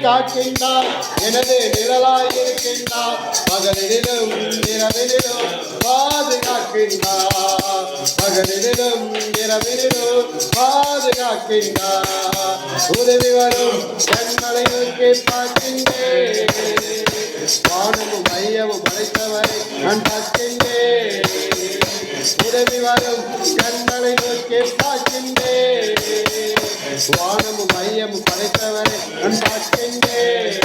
காக்கின்றார், எனது நிழலாயிருக்கின்றார், பகலிலும் இரவிலும் பாதுகாக்கின்றார், பகலிலும் இரவிலும் பாதுகாக்கின்றார். உதவி வரும் கண்களை நோக்கி பார்க்கின்றேன், வானமும் மையமும் படைத்தவரை நான் பார்க்கின்றேன். உதவி வரும் கண்களை நோக்கி பார்க்கின்றேன், வானமும் மையமும் படைத்தவரை நான் பார்க்கின்றேன்.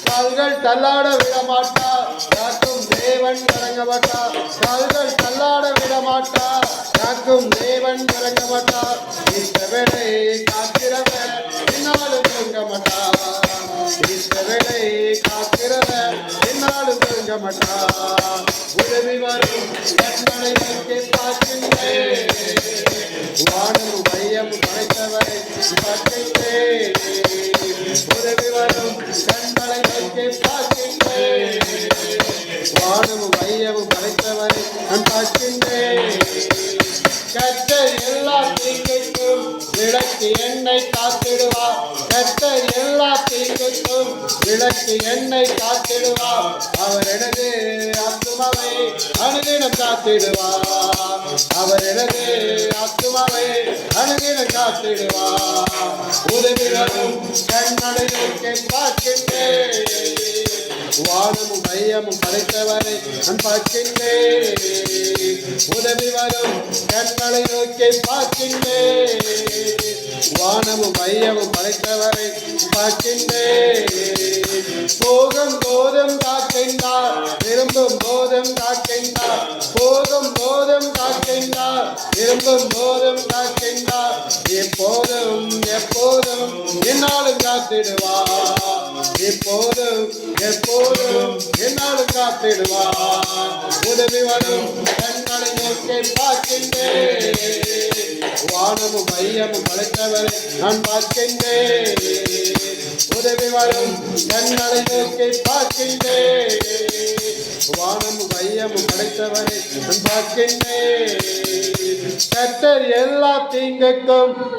கால்கள் தள்ளாட விட மாட்டார், காக்கும் தேவன் இறங்க மாட்டார். கால்கள் தள்ளாட விட மாட்டார், காக்கும் தேவன் இறங்க மாட்டார். இஷ்டவேளை காக்கிறவர் என்னாலும் தூங்க மாட்டார், இஷ்டவேளை காக்கிறவர் என்னாலும் தூங்க மாட்டார். உதவி வரும் கண்களை நோக்கி பார்க்கின்றேன், வானமும் மையமும் படைத்தவரை பார்க்கின்றேன். உதவி வரும் கண்களை நோக்கி பார்க்கின்றேன், வானமும் மையமும் படைத்தவரை நான் பார்க்கின்றேன். கர்த்தர் எல்லா தீங்குக்கும் விலக்கி என்னை காத்திடுவார், கர்த்தர் எல்லா தீங்குக்கும் விலக்கி என்னை காத்திடுவார். அவர் எனது ஆத்துமாவை அனுதினம் காத்திடுவார், அவர் எனது ஆத்துமாவை அனுதினம் காத்திடுவார். உதவி வரும் கண்களை நோக்கி பார்க்கின்றேன், வானமும் மையமும் படைத்தவரை நான் பார்க்கின்றேன். உதவி வரும் கண்களை நோக்கி பார்க்கின்றேன், வானமும் மையமும் படைத்தவரை பார்க்கின்றேன். போகும் போதும் காக்கின்றார், திரும்பும் போதும் காக்கின்றார், போகும் போதும் காக்கின்றார், திரும்பும் போதும் காக்கின்றார். எப்போதும் எப்போதும் என்னாலும் காத்திடுவார், எப்போதும் எப்போதும் என்னாலும் காத்திடுவார். உதவி வரும் கண்களை நோக்கி பார்க்கின்றேன், வானமும் மையமும் படைத்தவரை நான் பார்க்கின்றேன். உதவி வரும் கண்களை நோக்கி பார்க்கின்றேன், வானமும் மையமும் படைத்தவரை நான் பார்க்கின்றேன். கர்த்தர் எல்லா தீங்குக்கும்